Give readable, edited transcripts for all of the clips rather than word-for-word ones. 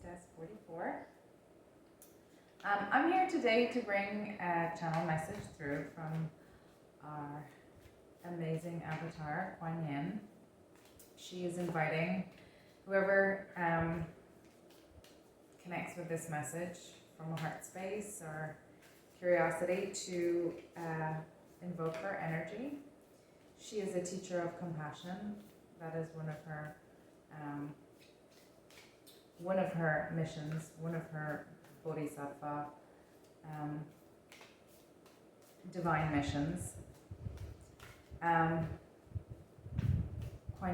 Priestess 44. I'm here today to bring a channel message through from our amazing avatar, Quan Yin. She is inviting whoever connects with this message from a heart space or curiosity to invoke her energy. She is a teacher of compassion. That is one of her missions, one of her bodhisattva divine missions. Quan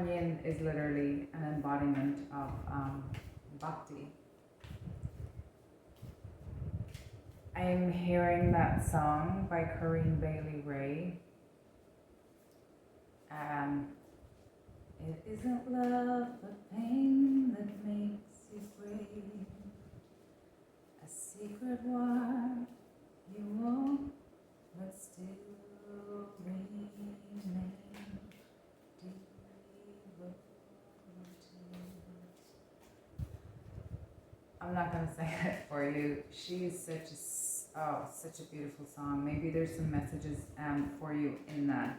Yin is literally an embodiment of bhakti. I'm hearing that song by Corinne Bailey-Ray. It isn't love but pain that makes you brave. A secret war you won't, but still remain devoted. I'm not going to sing it for you. She's such a beautiful song. Maybe there's some messages for you in that.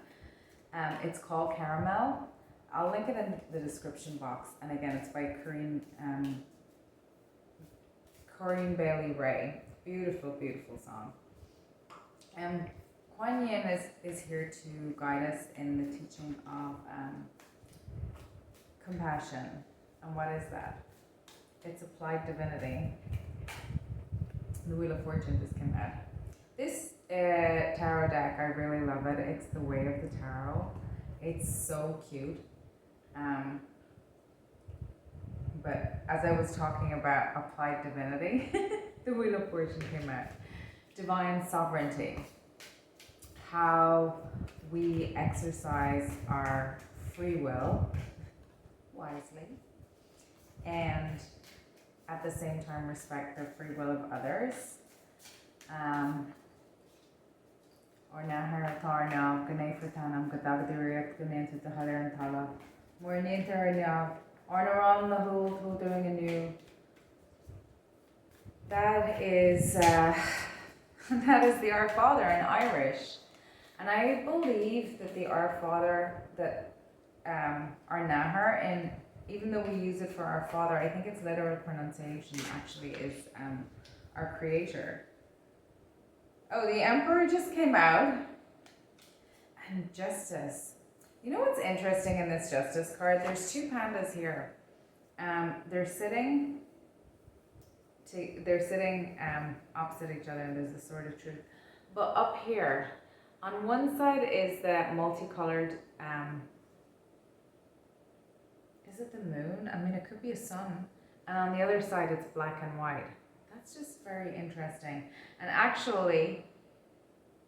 It's called Caramel. I'll link it in the description box. And again, it's by Corinne Bailey-Ray. Beautiful, beautiful song. Quan Yin is here to guide us in the teaching of compassion. And what is that? It's applied divinity. The Wheel of Fortune just came out. This tarot deck, I really love it. It's the Way of the Tarot. It's so cute. But as I was talking about applied divinity, the Wheel of Fortune came out. Divine sovereignty. How we exercise our free will wisely and at the same time respect the free will of others. Or nahar tarna ganay fratanam gadagadirak ganay to haler and tala. More ninternya or naram the whole doing anew. That is the Our Father in Irish. And I believe that the Our Father, that our nahar, and even though we use it for Our Father, I think its literal pronunciation actually is our Creator. Oh, the Emperor just came out. And Justice. You know what's interesting in this Justice card? There's two pandas here. They're sitting opposite each other, and there's a Sword of Truth. But up here, on one side is the multicolored, is it the moon? I mean, it could be a sun. And on the other side, it's black and white. That's just very interesting. And actually,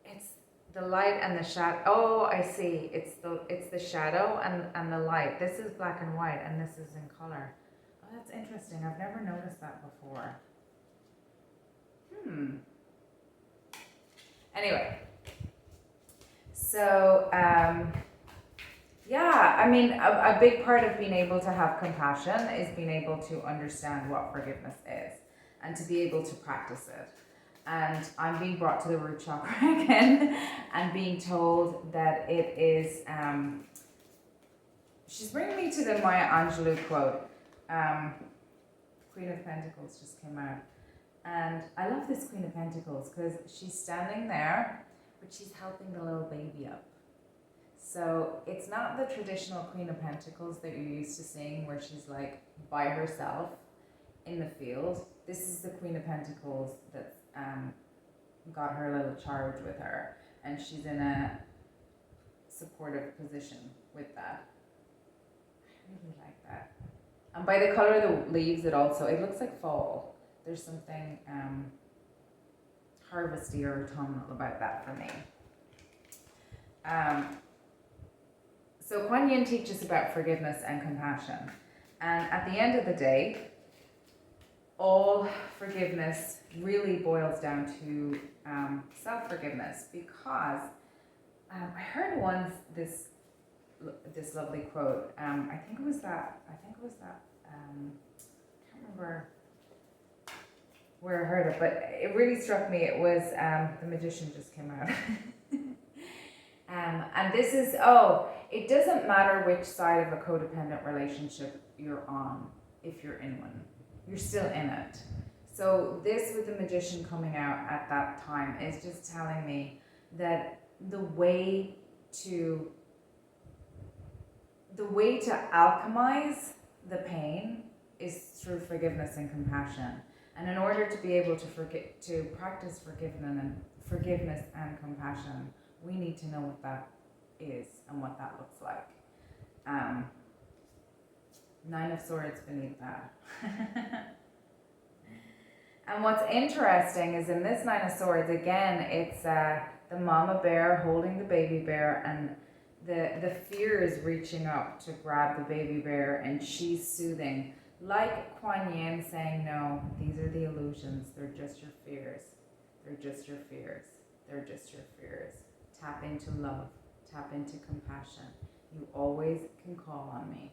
it's the light and the shadow. Oh, I see. It's the shadow and the light. This is black and white, and this is in color. Oh, that's interesting. I've never noticed that before. Anyway. So, yeah, I mean, a big part of being able to have compassion is being able to understand what forgiveness is and to be able to practice it. And I'm being brought to the root chakra again and being told that it is, she's bringing me to the Maya Angelou quote. Queen of Pentacles just came out. And I love this Queen of Pentacles because she's standing there, but she's helping the little baby up. So it's not the traditional Queen of Pentacles that you're used to seeing where she's like by herself in the field. This is the Queen of Pentacles that's got her little charge with her, and she's in a supportive position with that. I really like that. And by the color of the leaves, it looks like fall. There's something harvesty or autumnal about that for me. So Quan Yin teaches about forgiveness and compassion. And at the end of the day, all forgiveness really boils down to self-forgiveness, because I heard once this lovely quote. I think it was that. I can't remember where I heard it, but it really struck me. It was The Magician just came out. And this is, it doesn't matter which side of a codependent relationship you're on, if you're in one, you're still in it. So this with The Magician coming out at that time is just telling me that the way to alchemize the pain is through forgiveness and compassion. And in order to be able to practice forgiveness and compassion, we need to know what that is and what that looks like. Nine of Swords beneath that. And what's interesting is in this Nine of Swords, again, it's the mama bear holding the baby bear, and the fear is reaching up to grab the baby bear, and she's soothing. Like Quan Yin saying, no, these are the illusions. They're just your fears. They're just your fears. They're just your fears. Tap into love. Tap into compassion. You always can call on me.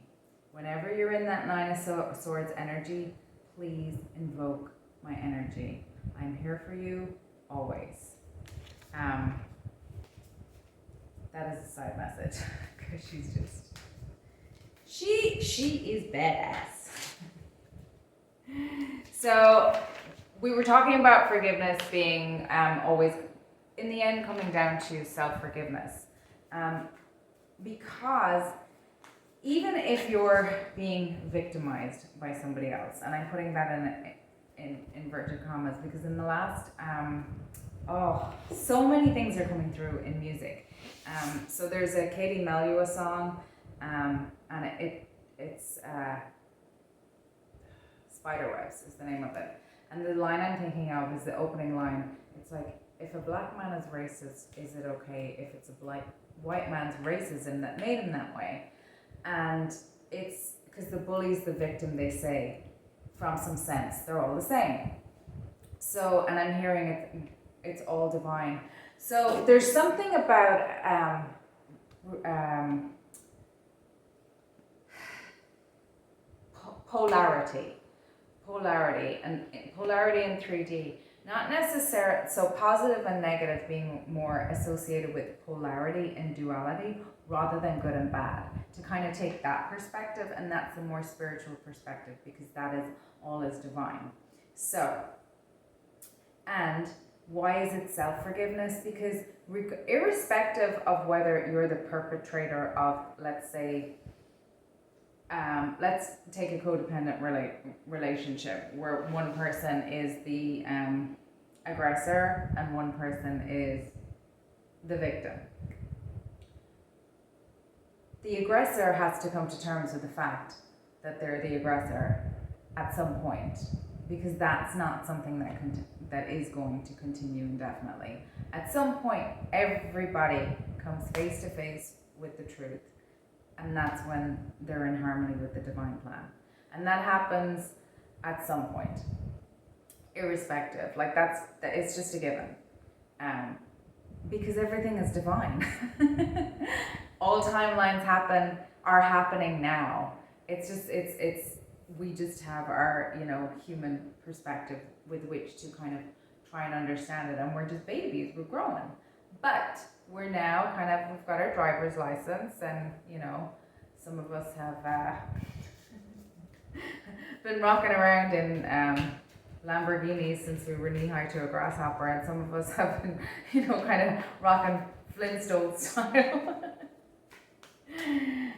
Whenever you're in that Nine of Swords energy, please invoke my energy. I'm here for you always. That is a side message, because she's just, she is badass. So we were talking about forgiveness being always, in the end, coming down to self-forgiveness. Because even if you're being victimized by somebody else, and I'm putting that in inverted commas, because in the last, so many things are coming through in music. So there's a Katie Melua song, and it's Spiderwebs is the name of it. And the line I'm thinking of is the opening line. It's like, if a black man is racist, is it okay if it's a white man's racism that made him that way? And it's because the bully's the victim, they say, from some sense. They're all the same. So, and I'm hearing it's all divine. So there's something about polarity in 3D. Not necessarily, so positive and negative being more associated with polarity and duality rather than good and bad. To kind of take that perspective, and that's the more spiritual perspective, because that is all is divine. So, and why is it self-forgiveness? Because irrespective of whether you're the perpetrator of, let's say, let's take a codependent relationship where one person is the aggressor and one person is the victim. The aggressor has to come to terms with the fact that they're the aggressor at some point, because that's not something that is going to continue indefinitely. At some point, everybody comes face to face with the truth. And that's when they're in harmony with the divine plan. And that happens at some point, irrespective. Like it's just a given. Because everything is divine. All timelines are happening now. It's just, we just have our, human perspective with which to kind of try and understand it. And we're just babies, we're growing. But we're now we've got our driver's license, and some of us have been rocking around in Lamborghinis since we were knee-high to a grasshopper, and some of us have been, kind of rocking Flintstone style.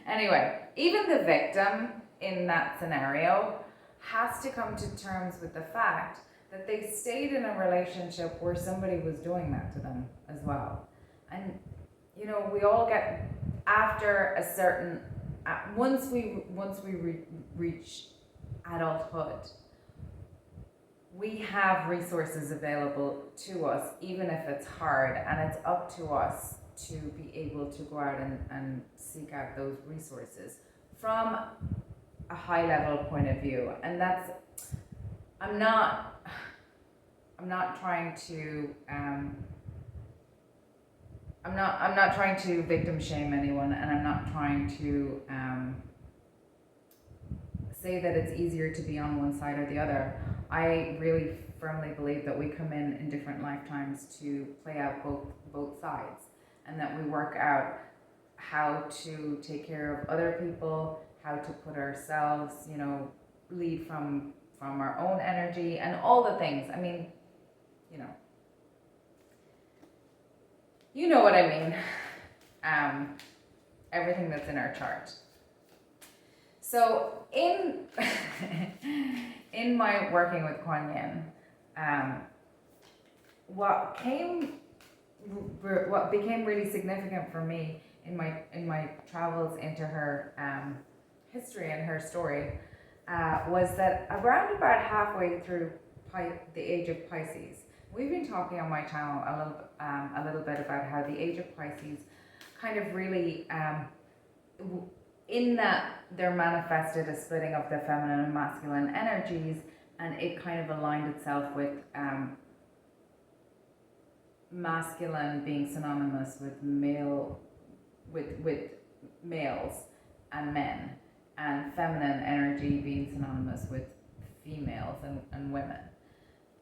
Anyway, even the victim in that scenario has to come to terms with the fact that they stayed in a relationship where somebody was doing that to them as well. And we all get, after a certain, once we reach adulthood, we have resources available to us, even if it's hard, and it's up to us to be able to go out and seek out those resources from a high level point of view. And that's, I'm not trying to I'm not trying to victim shame anyone, and I'm not trying to say that it's easier to be on one side or the other. I really firmly believe that we come in different lifetimes to play out both sides, and that we work out how to take care of other people, how to put ourselves, lead from our own energy and all the things. I mean, you know what I mean. Everything that's in our chart. So in my working with Quan Yin, what became really significant for me in my travels into her history and her story was that around about halfway through the age of Pisces, we've been talking on my channel a little bit about how the age of Pisces kind of really, in that there manifested a splitting of the feminine and masculine energies, and it kind of aligned itself with masculine being synonymous with with males and men, and feminine energy being synonymous with females and women.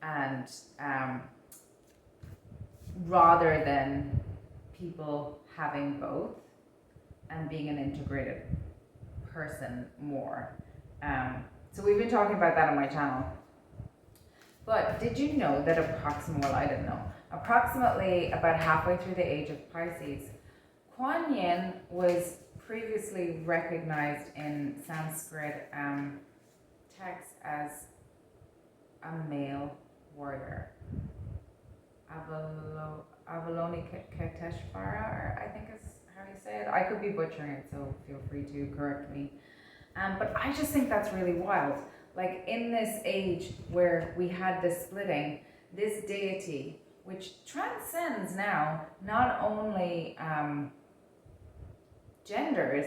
And rather than people having both and being an integrated person more. So we've been talking about that on my channel. But did you know that approximately about halfway through the age of Pisces, Quan Yin was previously recognized in Sanskrit texts as a male warrior. Avalokiteshvara, I think is how you say it. I could be butchering it, so feel free to correct me. But I just think that's really wild. Like, in this age where we had this splitting, this deity, which transcends now not only genders,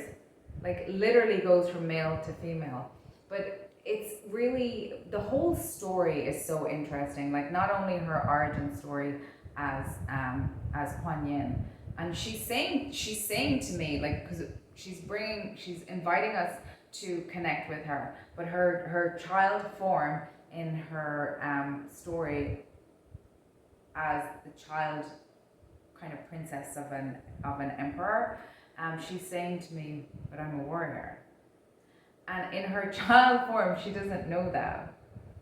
like literally goes from male to female, but it's really, the whole story is so interesting. Like, not only her origin story as Quan Yin, and she's saying to me, like, because she's inviting us to connect with her, but her child form in her story as the child kind of princess of an emperor, she's saying to me, but I'm a warrior. And in her child form, she doesn't know that,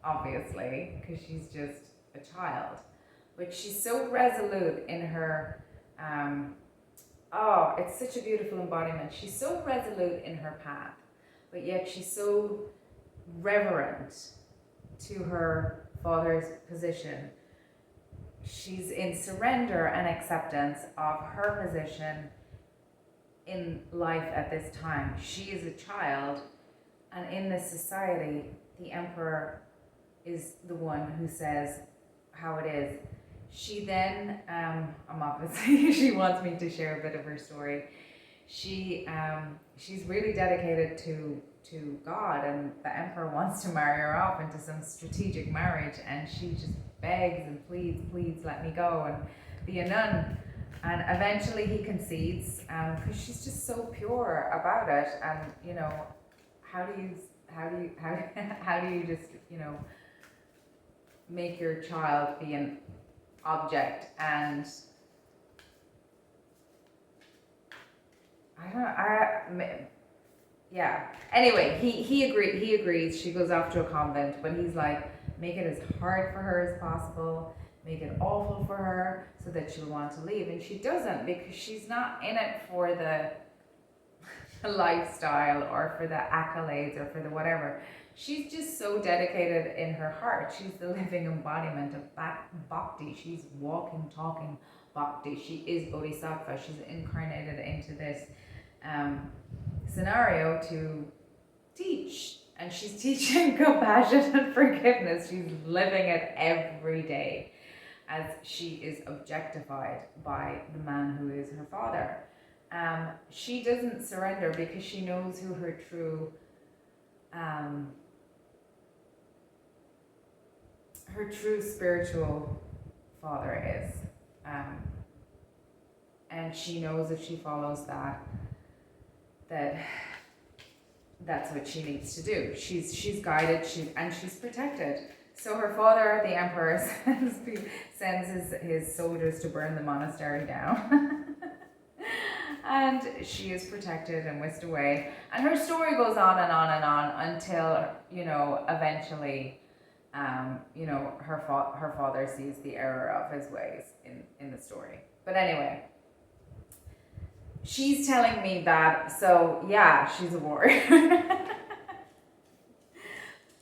obviously, because she's just a child. But she's so resolute in her, it's such a beautiful embodiment. She's so resolute in her path, but yet she's so reverent to her father's position. She's in surrender and acceptance of her position in life at this time. She is a child, and in this society, the emperor is the one who says how it is. She then, obviously, she wants me to share a bit of her story. She's really dedicated to God, and the emperor wants to marry her off into some strategic marriage, and she just begs and pleads, let me go and be a nun. And eventually he concedes, because she's just so pure about it. And how do you just make your child be an object? And anyway, he agrees. She goes off to a convent, but he's like, make it as hard for her as possible, make it awful for her so that she'll want to leave. And she doesn't, because she's not in it for the lifestyle or for the accolades or for the whatever. She's just so dedicated in her heart. She's the living embodiment of bhakti. She's walking, talking bhakti. She is bodhisattva. She's incarnated into this scenario to teach. And she's teaching compassion and forgiveness. She's living it every day as she is objectified by the man who is her father. She doesn't surrender because she knows who her true spiritual father is. And she knows if she follows that that's what she needs to do. She's guided, and she's protected. So her father, the emperor, sends his soldiers to burn the monastery down. And she is protected and whisked away. And her story goes on and on and on until, eventually, her father sees the error of his ways in the story. But anyway, she's telling me that, so yeah, she's a warrior.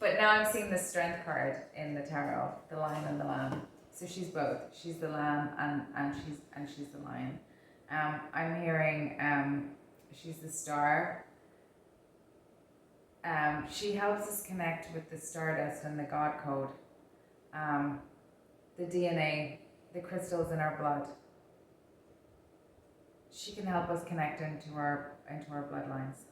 But now I'm seeing the strength card in the tarot, the lion and the lamb. So she's both. She's the lamb and she's the lion. I'm hearing she's the star. She helps us connect with the stardust and the God code, the DNA, the crystals in our blood. She can help us connect into our bloodlines.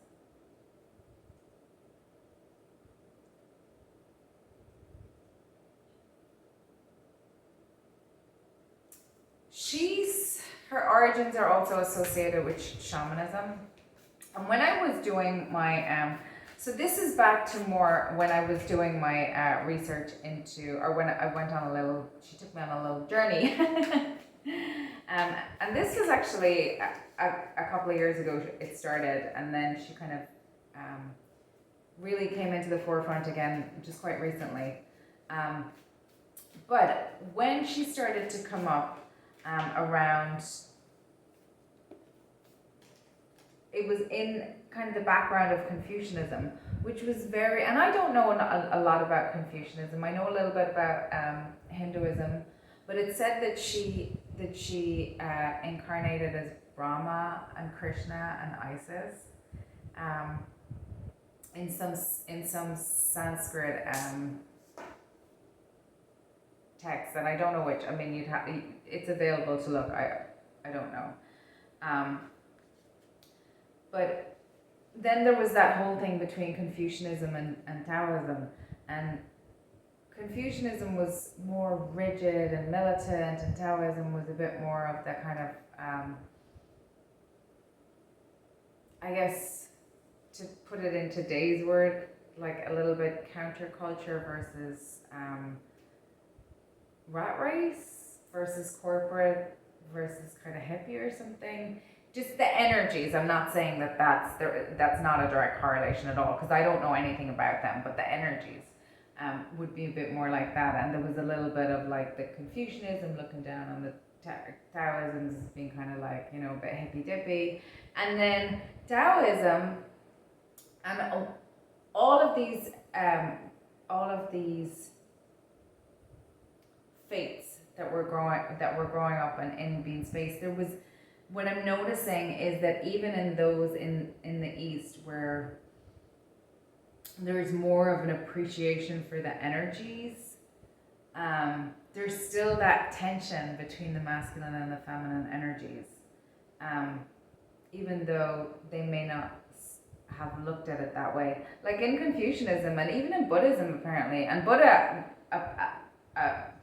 Her origins are also associated with shamanism. And when I was doing my, so this is back to more when I was doing my research into, or when I went on she took me on a little journey. And this was actually a couple of years ago it started, and then she kind of really came into the forefront again just quite recently. But when she started to come up, around, it was in kind of the background of Confucianism, which was very, and I don't know a lot about Confucianism. I know a little bit about Hinduism, but it said that she incarnated as Brahma and Krishna and Isis, in some Sanskrit text, and I don't know which. I mean, it's available to look. I don't know. But then there was that whole thing between Confucianism and Taoism, and Confucianism was more rigid and militant, and Taoism was a bit more of the kind of, I guess, to put it in today's word, like a little bit counterculture versus rat race versus corporate versus kind of hippie or something. Just the energies. I'm not saying that's not a direct correlation at all, because I don't know anything about them, but the energies would be a bit more like that. And there was a little bit of like the Confucianism looking down on the Taoism as being kind of like, a bit hippy dippy. And then Taoism and all of these faiths that were growing up in being space, there was, what I'm noticing is that even in those in the East, where there's more of an appreciation for the energies, there's still that tension between the masculine and the feminine energies, even though they may not have looked at it that way. Like in Confucianism and even in Buddhism apparently, and Buddha,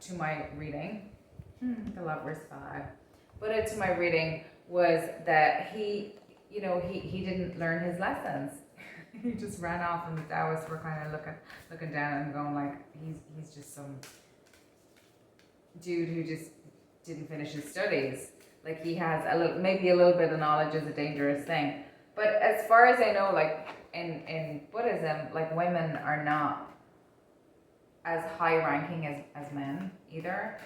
to my reading, the Lover's 5, Buddha to my reading was that he didn't learn his lessons. He just ran off, and the Taoists were kind of looking down and going like, he's just some dude who just didn't finish his studies. Like he has maybe a little bit of knowledge is a dangerous thing. But as far as I know, like in Buddhism, like women are not as high ranking as men either.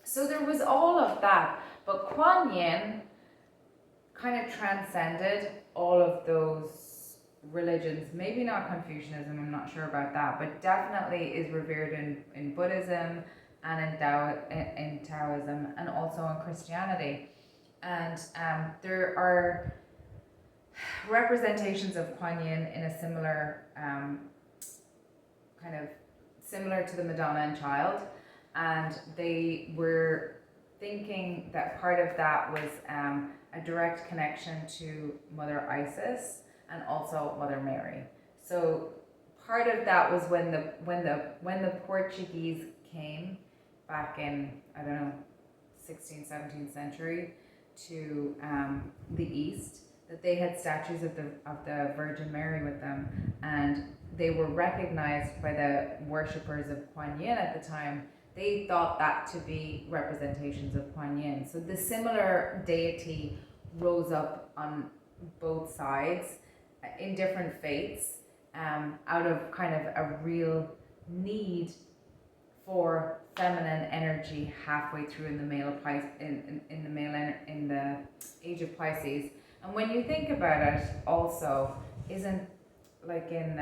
So there was all of that. But Quan Yin kind of transcended all of those religions. Maybe not Confucianism, I'm not sure about that, but definitely is revered in Buddhism and in Taoism, and also in Christianity. And there are representations of Quan Yin in a similar, kind of similar to the Madonna and Child. And they were thinking that part of that was a direct connection to Mother Isis and also Mother Mary. So part of that was when the Portuguese came back in, I don't know, 16th, 17th century to the East, that they had statues of the Virgin Mary with them, and they were recognized by the worshippers of Quan Yin at the time. They thought that to be representations of Quan Yin. So the similar deity rose up on both sides in different faiths, out of kind of a real need for feminine energy halfway through in the male in the age of Pisces. And when you think about it, also, isn't like in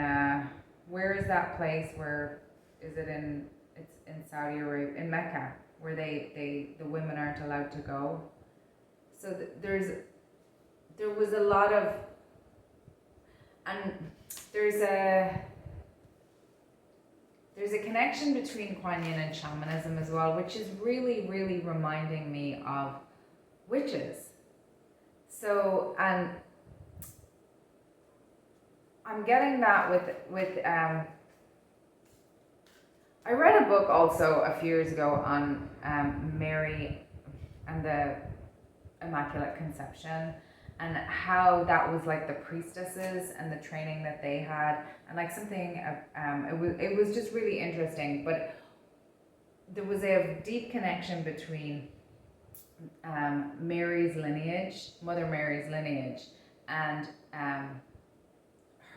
where is that place where is it in? It's in Saudi Arabia, in Mecca, where the women aren't allowed to go. So there was a lot of, and there's a connection between Quan Yin and shamanism as well, which is really, really reminding me of witches. So, and I'm getting that with I read a book also a few years ago on Mary and the Immaculate Conception, and how that was like the priestesses and the training that they had, and like something it was just really interesting. But there was a deep connection between Mary's lineage, Mother Mary's lineage, and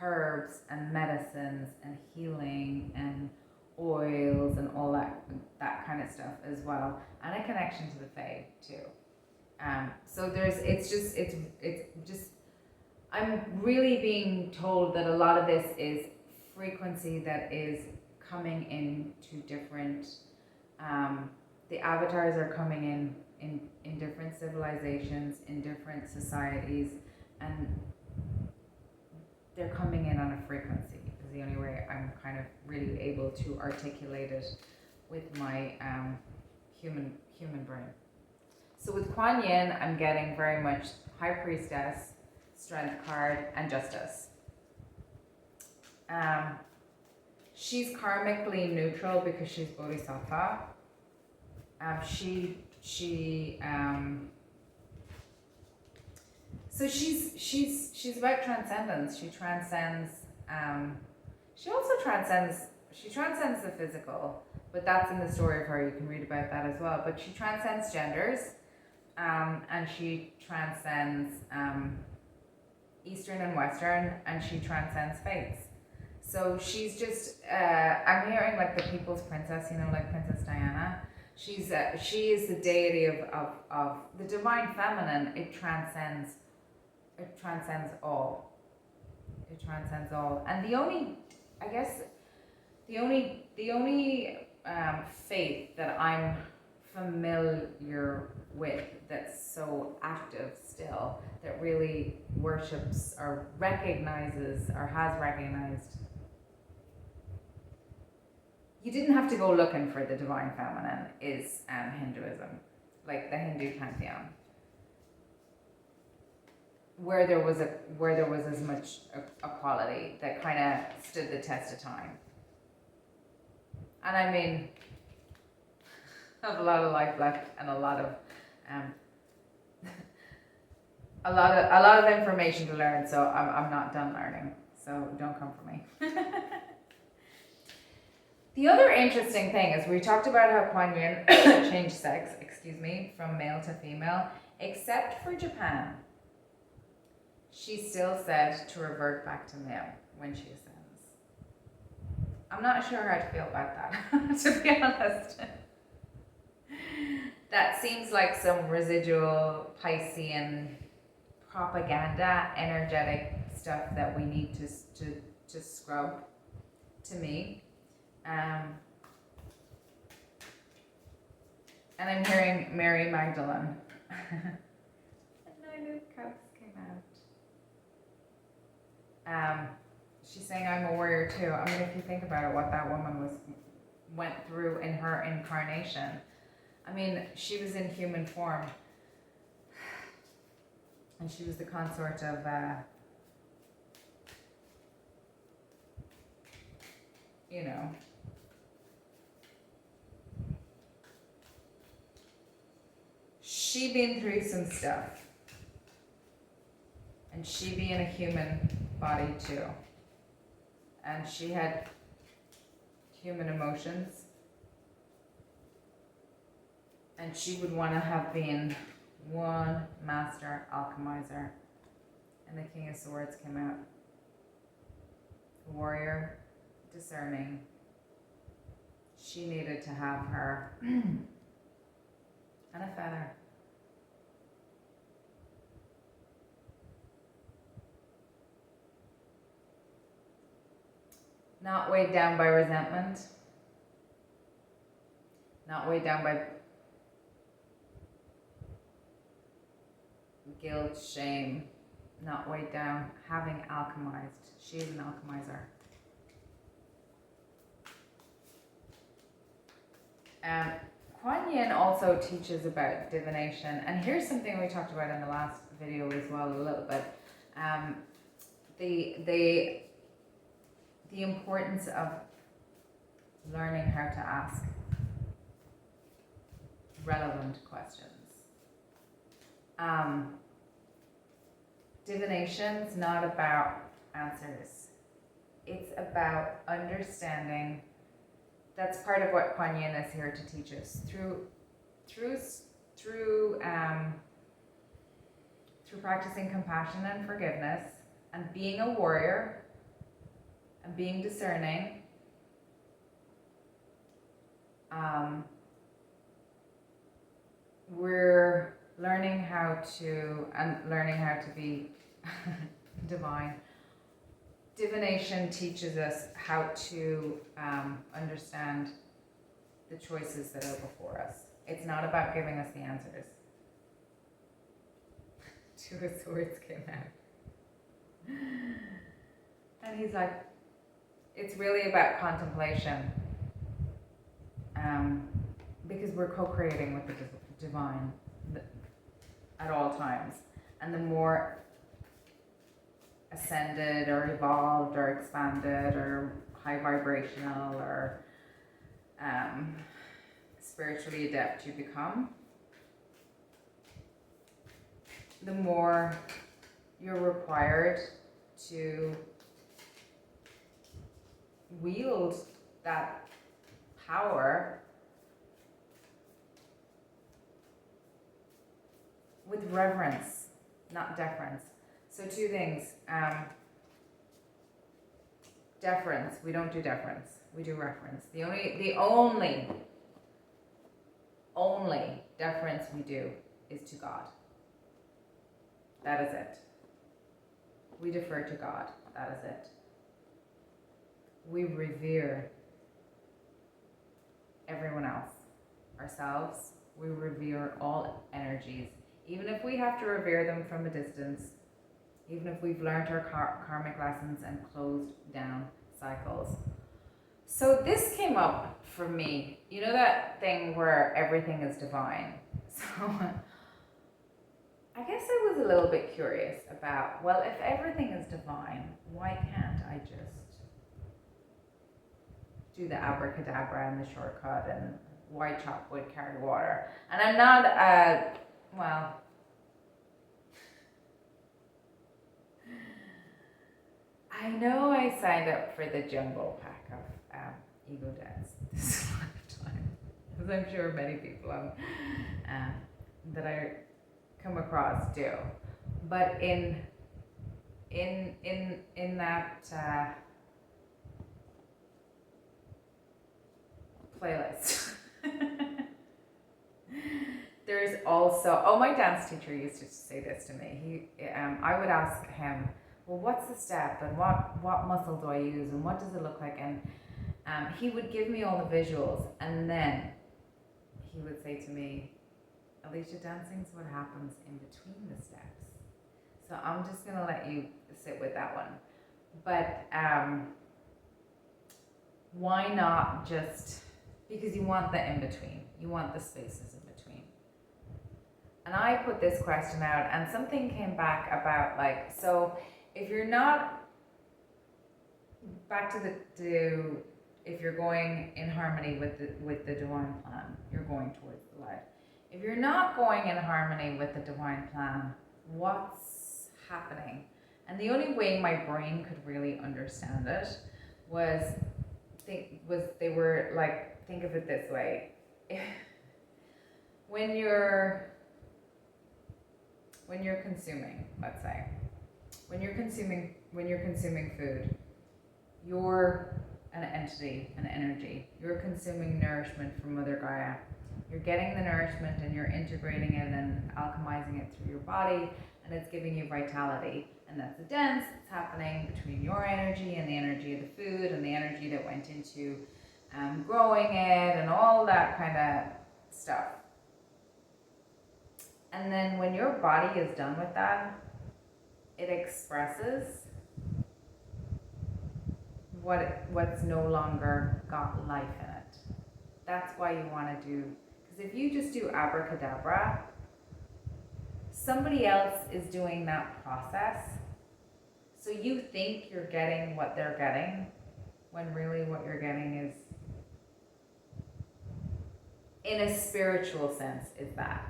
herbs and medicines and healing and oils and all that kind of stuff as well, and a connection to the Fae too. So it's just I'm really being told that a lot of this is frequency that is coming into different the avatars are coming in different civilizations, in different societies, and they're coming in on a frequency is the only way I'm kind of really able to articulate it with my human brain. So with Quan Yin, I'm getting very much High Priestess, Strength card, and Justice. She's karmically neutral because she's Bodhisattva. So she's about transcendence. She transcends. She transcends the physical, but that's in the story of her. You can read about that as well. But she transcends genders, and she transcends Eastern and Western, and she transcends faiths. So she's just. I'm hearing like the people's princess, like Princess Diana. She is the deity of the divine feminine. It transcends all. It transcends all. And the only faith that I'm familiar with that's so active still, that really worships or recognizes or has recognized. You didn't have to go looking for the divine feminine, is Hinduism, like the Hindu pantheon, where there was as much equality that kind of stood the test of time. And I mean, I have a lot of life left and a lot of information to learn. So I'm not done learning. So don't come for me. The other interesting thing is we talked about how Quan Yin changed sex, from male to female, except for Japan. She's still said to revert back to male when she ascends. I'm not sure how to feel about that, to be honest. That seems like some residual Piscean propaganda, energetic stuff that we need to scrub, to me. And I'm hearing Mary Magdalene. And 9 of Cups came out. She's saying I'm a warrior too. I mean, if you think about it, what that woman went through in her incarnation. I mean, she was in human form, and she was the consort of she'd been through some stuff, and she being a human body too. And she had human emotions. And she would want to have been one master alchemizer. And the King of Swords came out. Warrior, discerning. She needed to have her and a feather. Not weighed down by resentment. Not weighed down by guilt, shame. Not weighed down, having alchemized. She is an alchemizer. Quan Yin also teaches about divination, and here's something we talked about in the last video as well a little bit. The importance of learning how to ask relevant questions. Divination's not about answers. It's about understanding. That's part of what Quan Yin is here to teach us. Through practicing compassion and forgiveness, and being a warrior, and being discerning, we're learning how to be divine. Divination teaches us how to understand the choices that are before us. It's not about giving us the answers. Two of Swords came out. And he's like, it's really about contemplation. Because we're co-creating with the divine at all times. And the more ascended or evolved or expanded or high vibrational or spiritually adept you become, the more you're required to wield that power with reverence, not deference. So two things. Deference, we don't do deference, we do reference. The only deference we do is to God. That is it. We defer to God, that is it. We revere everyone else, ourselves. We revere all energies, even if we have to revere them from a distance, even if we've learned our karmic lessons and closed down cycles. So this came up for me, you know that thing where everything is divine? So I guess I was a little bit curious about, well, if everything is divine, why can't I just do the abracadabra and the shortcut and why chop wood, carry water? And I'm not, I know I signed up for the jumbo pack of ego deaths this lifetime, as I'm sure many people that I come across do. But in that playlist, there's also, my dance teacher used to say this to me. I would ask him, well, what's the step and what muscle do I use and what does it look like? And he would give me all the visuals, and then he would say to me, Alicia, dancing's what happens in between the steps. So I'm just going to let you sit with that one. But why not just, because you want the in-between. You want the spaces in between. And I put this question out, and something came back about so if you're not, back to if you're going in harmony with the divine plan, you're going towards the light. If you're not going in harmony with the divine plan, what's happening. And the only way my brain could really understand it was they were like, think of it this way. When you're consuming, let's say, when you're consuming food, you're an entity, an energy. You're consuming nourishment from Mother Gaia. You're getting the nourishment and you're integrating it and alchemizing it through your body, and it's giving you vitality. And that's a dance that's happening between your energy and the energy of the food and the energy that went into growing it and all that kind of stuff. And then when your body is done with that, it expresses what's no longer got life in it. That's why you want to do, because if you just do abracadabra, somebody else is doing that process. So you think you're getting what they're getting, when really what you're getting is, in a spiritual sense, is that.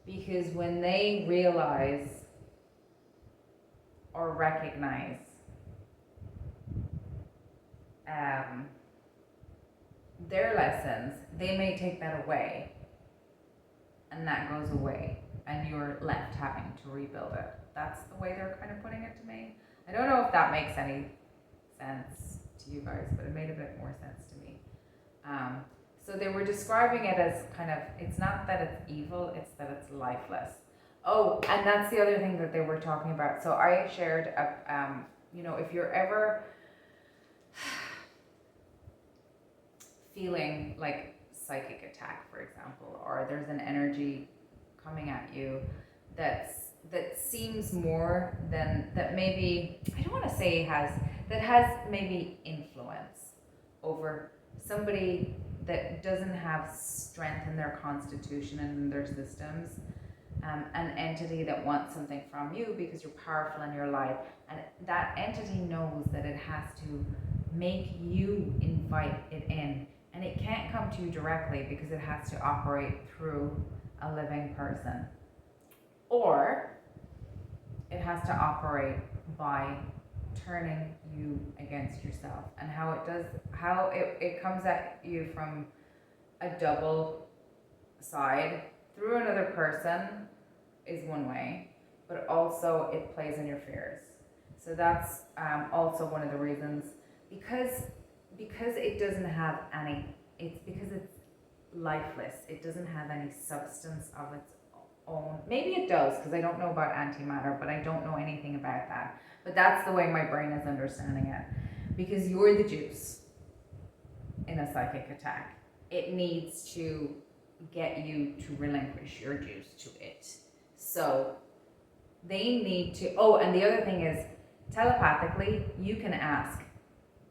Because when they realize or recognize their lessons, they may take that away, and that goes away, and you're left having to rebuild it. That's the way they're kind of putting it to me. I don't know if that makes any sense to you guys, but it made a bit more sense to me. So they were describing it as kind of, it's not that it's evil, it's that it's lifeless. Oh, and that's the other thing that they were talking about. So I shared, if you're ever feeling like psychic attack, for example, or there's an energy coming at you that seems more than, that maybe, I don't want to say has maybe influence over somebody that doesn't have strength in their constitution and in their systems, an entity that wants something from you because you're powerful in your life, and that entity knows that it has to make you invite it in, and it can't come to you directly because it has to operate through a living person, or it has to operate by turning you against yourself. And how it comes at you from a double side through another person is one way, but also it plays on your fears. So that's also one of the reasons, because it doesn't have any, it's because it's lifeless, it doesn't have any substance of its own. Maybe it does, because I don't know about antimatter, but I don't know anything about that. But that's the way my brain is understanding it. Because you're the juice in a psychic attack. It needs to get you to relinquish your juice to it. So they need to, and the other thing is, telepathically, you can ask,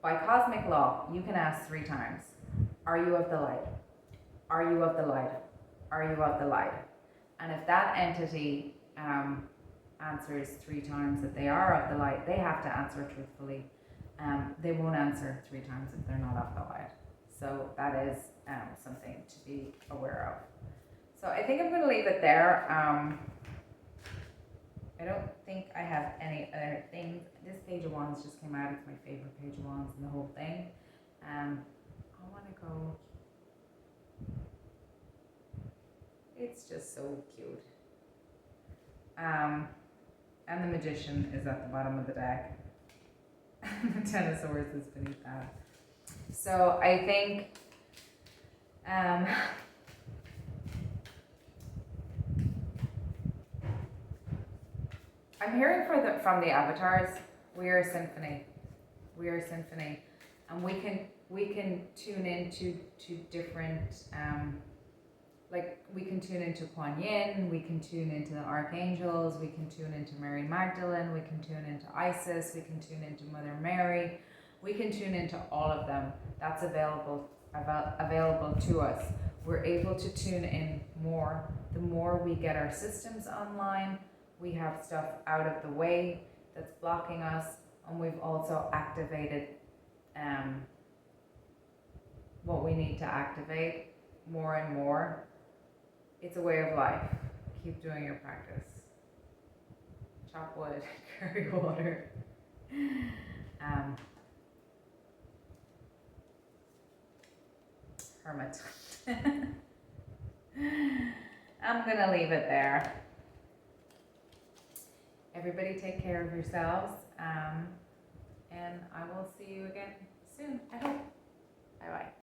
by cosmic law, you can ask 3 times, are you of the light? Are you of the light? Are you of the light? And if that entity answers 3 times that they are of the light, they have to answer truthfully. They won't answer 3 times if they're not of the light. So that is something to be aware of. So I think I'm going to leave it there. I don't think I have any other things. This page of wands just came out. It's my favorite page of wands in the whole thing. I want to go. It's just so cute. And the Magician is at the bottom of the deck. The Ten of Swords is beneath that. So I think I'm hearing from the avatars, we are a symphony. We are a symphony. And we can tune into different we can tune into Quan Yin, we can tune into the archangels, we can tune into Mary Magdalene, we can tune into Isis, we can tune into Mother Mary, we can tune into all of them. That's available to us. We're able to tune in more. The more we get our systems online, we have stuff out of the way that's blocking us, and we've also activated what we need to activate more and more. It's a way of life. Keep doing your practice. chop wood, carry water. Hermit. I'm gonna leave it there. Everybody take care of yourselves, and I will see you again soon, I hope. Bye-bye.